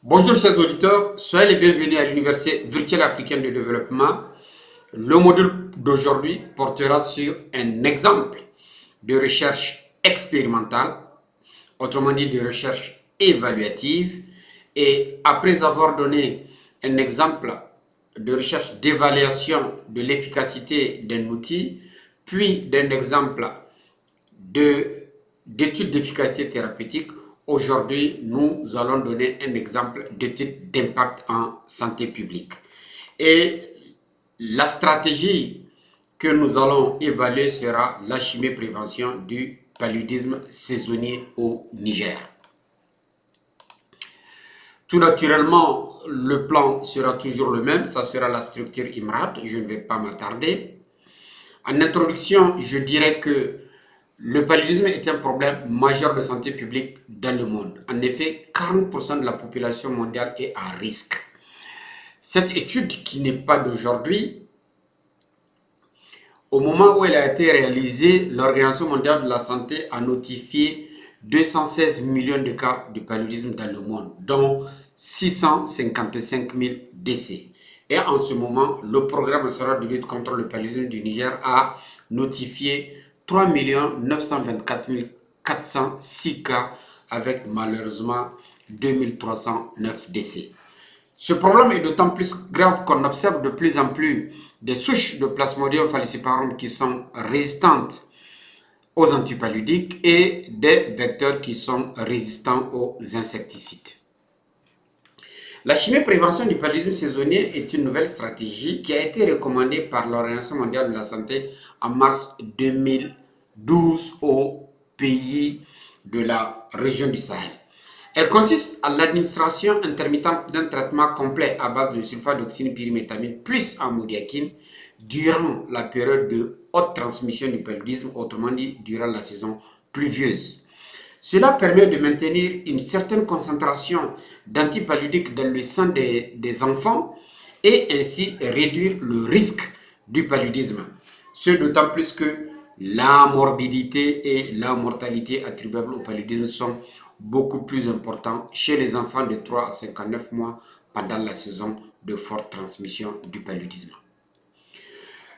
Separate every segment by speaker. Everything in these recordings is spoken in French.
Speaker 1: Bonjour chers auditeurs, soyez les bienvenus à l'Université virtuelle africaine de développement. Le module d'aujourd'hui portera sur un exemple de recherche expérimentale, autrement dit de recherche évaluative. Et après avoir donné un exemple de recherche d'évaluation de l'efficacité d'un outil, puis d'un exemple d'études d'efficacité thérapeutique, aujourd'hui, nous allons donner un exemple d'étude d'impact en santé publique. Et la stratégie que nous allons évaluer sera la chimie-prévention du paludisme saisonnier au Niger. Tout naturellement, le plan sera toujours le même, ça sera la structure IMRAD, je ne vais pas m'attarder. En introduction, je dirais que le paludisme est un problème majeur de santé publique dans le monde. En effet, 40% de la population mondiale est à risque. Cette étude, qui n'est pas d'aujourd'hui, au moment où elle a été réalisée, l'Organisation mondiale de la santé a notifié 216 millions de cas de paludisme dans le monde, dont 655 000 décès. Et en ce moment, le programme national de lutte contre le paludisme du Niger a notifié 3 924 406 cas avec malheureusement 2309 décès. Ce problème est d'autant plus grave qu'on observe de plus en plus des souches de Plasmodium falciparum qui sont résistantes aux antipaludiques et des vecteurs qui sont résistants aux insecticides. La chimie-prévention du paludisme saisonnier est une nouvelle stratégie qui a été recommandée par l'Organisation mondiale de la santé en mars 2012 aux pays de la région du Sahel. Elle consiste à l'administration intermittente d'un traitement complet à base de sulfadoxine pyrimétamine plus amodiaquine durant la période de haute transmission du paludisme, autrement dit durant la saison pluvieuse. Cela permet de maintenir une certaine concentration d'antipaludiques dans le sang des enfants et ainsi réduire le risque du paludisme. Ce d'autant plus que la morbidité et la mortalité attribuables au paludisme sont beaucoup plus importants chez les enfants de 3 à 59 mois pendant la saison de forte transmission du paludisme.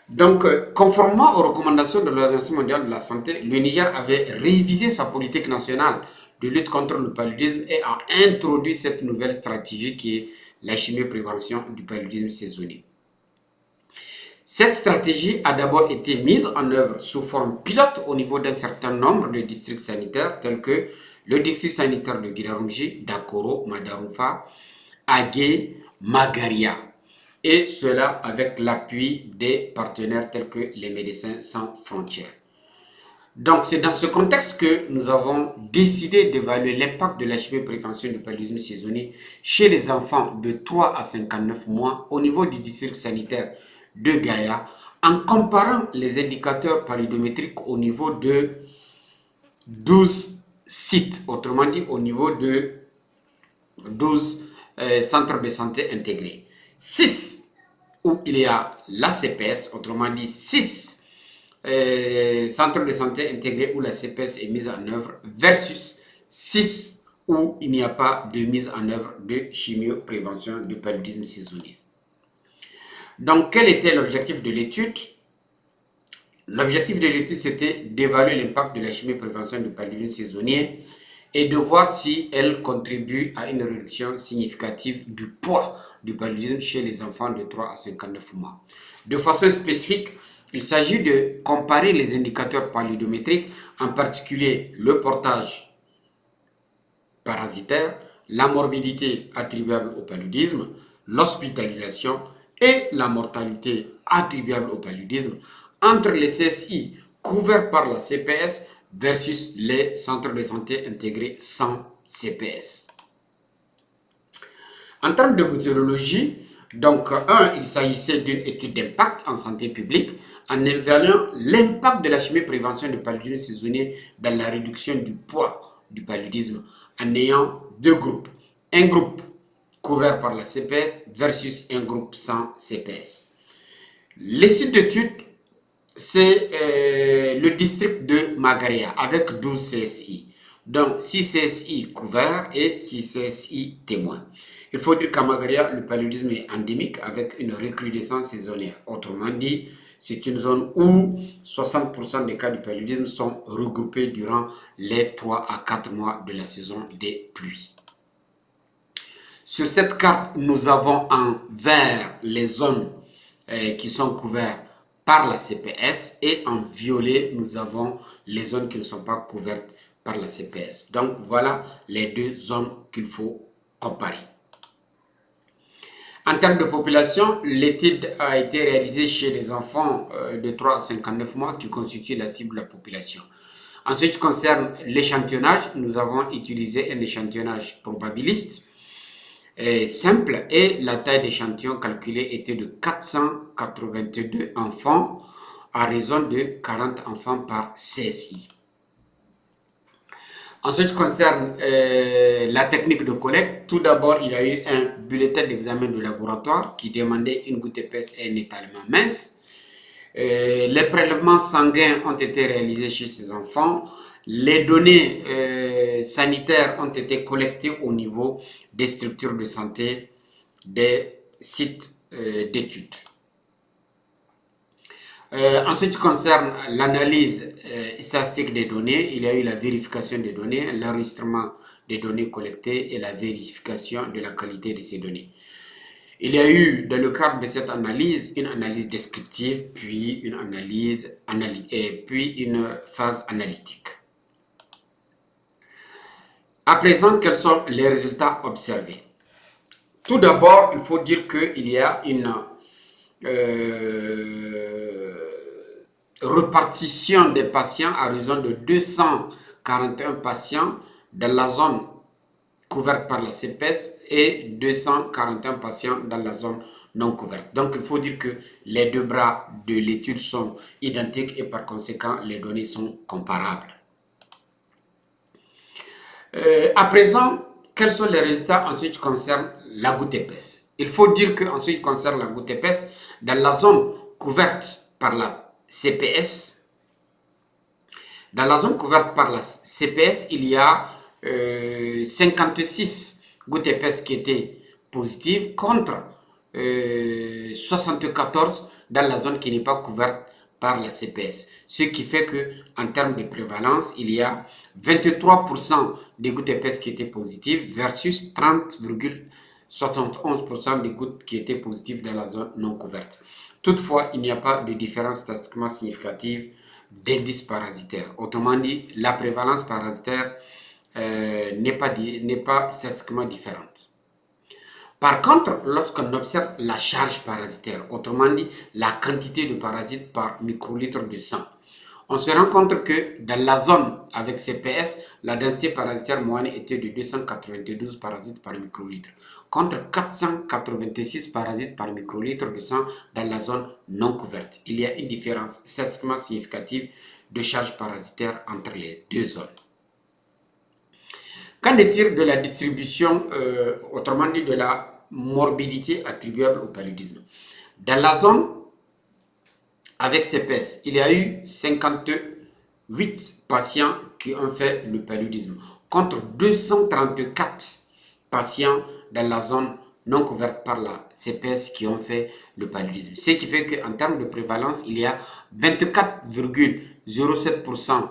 Speaker 1: Donc, conformément aux recommandations de l'Organisation mondiale de la santé, le Niger avait révisé sa politique nationale de lutte contre le paludisme et a introduit cette nouvelle stratégie qui est la chimie-prévention du paludisme saisonnier. Cette stratégie a d'abord été mise en œuvre sous forme pilote au niveau d'un certain nombre de districts sanitaires tels que le district sanitaire de Girarumji, Dakoro, Madaroufa, Agué, Magaria. Et cela avec l'appui des partenaires tels que les Médecins sans frontières. Donc c'est dans ce contexte que nous avons décidé d'évaluer l'impact de la chimie-prévention du paludisme saisonnier chez les enfants de 3 à 59 mois au niveau du district sanitaire de Gaïa en comparant les indicateurs paludométriques au niveau de 12 sites, autrement dit au niveau de 12 centres de santé intégrés. 6 où il y a la CPS, autrement dit 6 centres de santé intégrés où la CPS est mise en œuvre versus 6 où il n'y a pas de mise en œuvre de chimio-prévention du paludisme saisonnier. Donc, quel était l'objectif de l'étude? L'objectif de l'étude, c'était d'évaluer l'impact de la chimie-prévention du paludisme saisonnier et de voir si elle contribue à une réduction significative du poids du paludisme chez les enfants de 3 à 59 mois. De façon spécifique, il s'agit de comparer les indicateurs paludométriques, en particulier le portage parasitaire, la morbidité attribuable au paludisme, l'hospitalisation et la mortalité attribuable au paludisme entre les CSI couverts par la CPS versus les centres de santé intégrés sans CPS. En termes de méthodologie, donc, il s'agissait d'une étude d'impact en santé publique en évaluant l'impact de la chimie-prévention du paludisme saisonnier dans la réduction du poids du paludisme en ayant deux groupes. Un groupe couvert par la CPS versus un groupe sans CPS. Les sites d'études, c'est le district de Magaria avec 12 CSI. Donc 6 CSI couverts et 6 CSI témoins. Il faut dire qu'à Magaria, le paludisme est endémique avec une recrudescence saisonnière. Autrement dit, c'est une zone où 60% des cas du paludisme sont regroupés durant les 3 à 4 mois de la saison des pluies. Sur cette carte, nous avons en vert les zones qui sont couvertes par la CPS et en violet, nous avons les zones qui ne sont pas couvertes par la CPS. Donc voilà les deux zones qu'il faut comparer. En termes de population, l'étude a été réalisée chez les enfants de 3 à 59 mois qui constituent la cible de la population. En ce qui concerne l'échantillonnage, nous avons utilisé un échantillonnage probabiliste simple et la taille d'échantillon calculée était de 482 enfants à raison de 40 enfants par CSI. En ce qui concerne la technique de collecte, tout d'abord, il y a eu un bulletin d'examen de laboratoire qui demandait une goutte épaisse et un étalement mince. Les prélèvements sanguins ont été réalisés chez ces enfants. Les données sanitaires ont été collectées au niveau des structures de santé des sites d'études. En ce qui concerne l'analyse statistique des données, il y a eu la vérification des données, l'enregistrement des données collectées et la vérification de la qualité de ces données. Il y a eu, dans le cadre de cette analyse, une analyse descriptive, puis une phase analytique. À présent, quels sont les résultats observés? Tout d'abord, il faut dire qu'il y a une répartition des patients à raison de 241 patients dans la zone couverte par la CPS et 241 patients dans la zone non couverte. Donc, il faut dire que les deux bras de l'étude sont identiques et par conséquent, les données sont comparables. À présent, quels sont les résultats en ce qui concerne la goutte épaisse? Il faut dire qu'en ce qui concerne la goutte épaisse, dans la zone couverte par la CPS, il y a 56 gouttes épaisses qui étaient positives contre 74 dans la zone qui n'est pas couverte par la CPS. Ce qui fait qu'en termes de prévalence, il y a 23% des gouttes épaisses qui étaient positives versus 30,71% des gouttes qui étaient positives dans la zone non couverte. Toutefois, il n'y a pas de différence statistiquement significative d'indice parasitaire. Autrement dit, la prévalence parasitaire n'est pas statistiquement différente. Par contre, lorsqu'on observe la charge parasitaire, autrement dit la quantité de parasites par microlitre de sang, on se rend compte que dans la zone avec CPS, la densité parasitaire moyenne était de 292 parasites par microlitre, contre 486 parasites par microlitre de sang dans la zone non couverte. Il y a une différence statistiquement significative de charge parasitaire entre les deux zones. Qu'en est-il de la distribution, autrement dit de la morbidité attribuable au paludisme? Dans la zone avec CPS, il y a eu 58 patients qui ont fait le paludisme, contre 234 patients dans la zone non couverte par la CPS qui ont fait le paludisme. Ce qui fait qu'en termes de prévalence, il y a 24,07%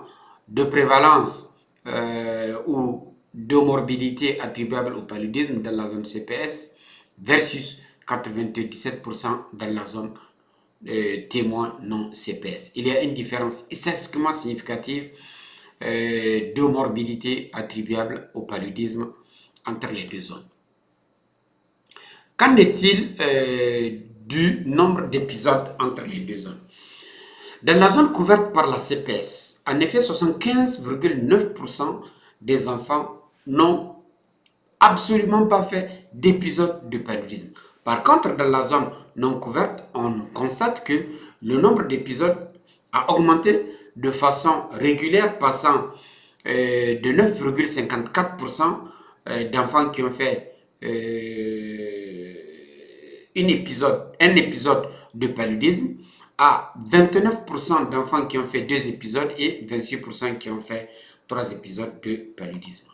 Speaker 1: de prévalence ou de morbidité attribuable au paludisme dans la zone CPS versus 97% dans la zone témoin non CPS. Il y a une différence statistiquement significative de morbidité attribuable au paludisme entre les deux zones. Qu'en est-il du nombre d'épisodes entre les deux zones? Dans la zone couverte par la CPS, en effet, 75,9% des enfants n'ont absolument pas fait d'épisode de paludisme. Par contre, dans la zone non couverte, on constate que le nombre d'épisodes a augmenté de façon régulière, passant de 9,54% d'enfants qui ont fait un épisode de paludisme à 29% d'enfants qui ont fait 2 épisodes et 26% qui ont fait 3 épisodes de paludisme.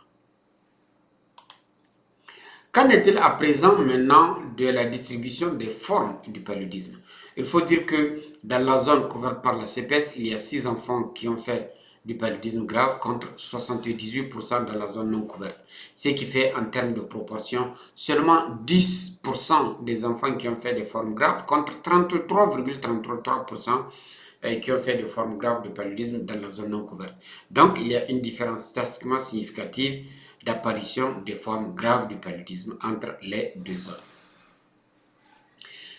Speaker 1: Qu'en est-il à présent maintenant de la distribution des formes du paludisme? Il faut dire que dans la zone couverte par la CPS, il y a 6 enfants qui ont fait du paludisme grave contre 78% dans la zone non couverte. Ce qui fait en termes de proportion seulement 10% des enfants qui ont fait des formes graves contre 33,33% qui ont fait des formes graves de paludisme dans la zone non couverte. Donc il y a une différence statistiquement significative d'apparition des formes graves du paludisme entre les deux zones.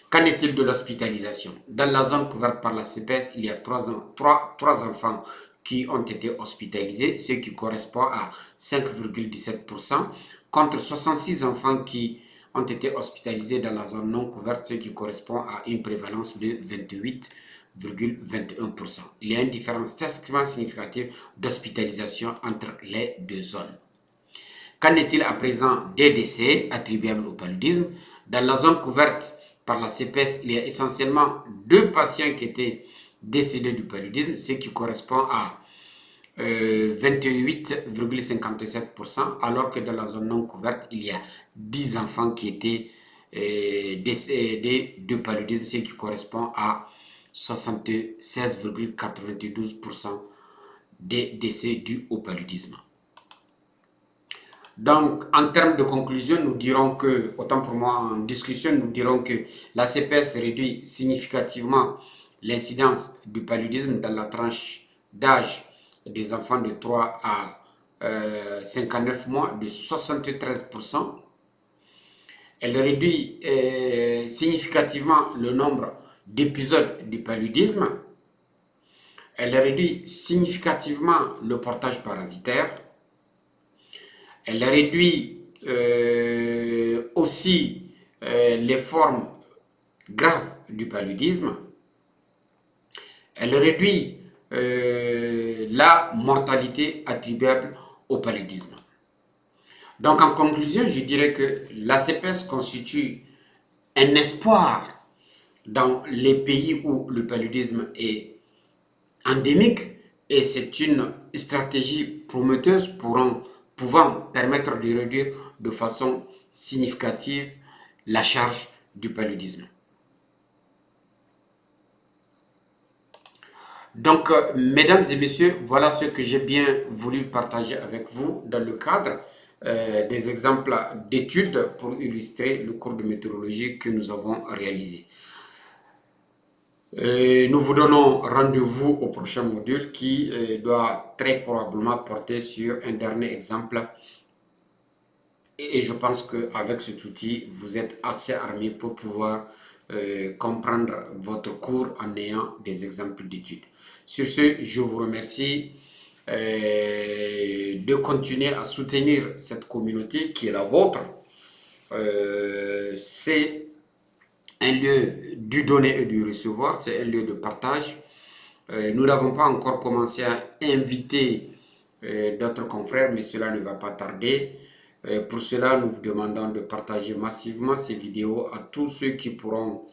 Speaker 1: Qu'en est-il de l'hospitalisation? Dans la zone couverte par la CPS, il y a 3 enfants qui ont été hospitalisés, ce qui correspond à 5,17%, contre 66 enfants qui ont été hospitalisés dans la zone non couverte, ce qui correspond à une prévalence de 28,21%. Il y a une différence statistiquement significative d'hospitalisation entre les deux zones. Qu'en est-il à présent des décès attribuables au paludisme? Dans la zone couverte par la CPS, il y a essentiellement 2 patients qui étaient décédés du paludisme, ce qui correspond à 28,57%, alors que dans la zone non couverte, il y a 10 enfants qui étaient décédés de paludisme, ce qui correspond à 76,92% des décès dus au paludisme. Donc, en termes de conclusion, nous dirons que, autant pour moi en discussion, nous dirons que la CPS réduit significativement l'incidence du paludisme dans la tranche d'âge des enfants de 3 à 59 mois de 73%. Elle réduit significativement le nombre d'épisodes du paludisme. Elle réduit significativement le portage parasitaire. Elle réduit aussi les formes graves du paludisme. Elle réduit la mortalité attribuable au paludisme. Donc en conclusion, je dirais que la CPS constitue un espoir dans les pays où le paludisme est endémique et c'est une stratégie prometteuse pouvant permettre de réduire de façon significative la charge du paludisme. Donc, mesdames et messieurs, voilà ce que j'ai bien voulu partager avec vous dans le cadre des exemples d'études pour illustrer le cours de météorologie que nous avons réalisé. Nous vous donnons rendez-vous au prochain module qui doit très probablement porter sur un dernier exemple. Et je pense qu'avec cet outil, vous êtes assez armé pour pouvoir comprendre votre cours en ayant des exemples d'études. Sur ce, je vous remercie de continuer à soutenir cette communauté qui est la vôtre. C'est un lieu du donner et du recevoir, c'est un lieu de partage. Nous n'avons pas encore commencé à inviter d'autres confrères, mais cela ne va pas tarder. Pour cela, nous vous demandons de partager massivement ces vidéos à tous ceux qui pourront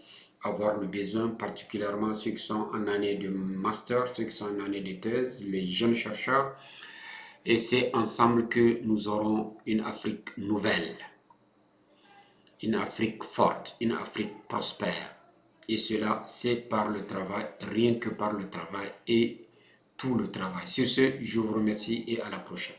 Speaker 1: avoir le besoin, particulièrement ceux qui sont en année de master, ceux qui sont en année de thèse, les jeunes chercheurs. Et c'est ensemble que nous aurons une Afrique nouvelle, une Afrique forte, une Afrique prospère. Et cela, c'est par le travail, rien que par le travail et tout le travail. Sur ce, je vous remercie et à la prochaine.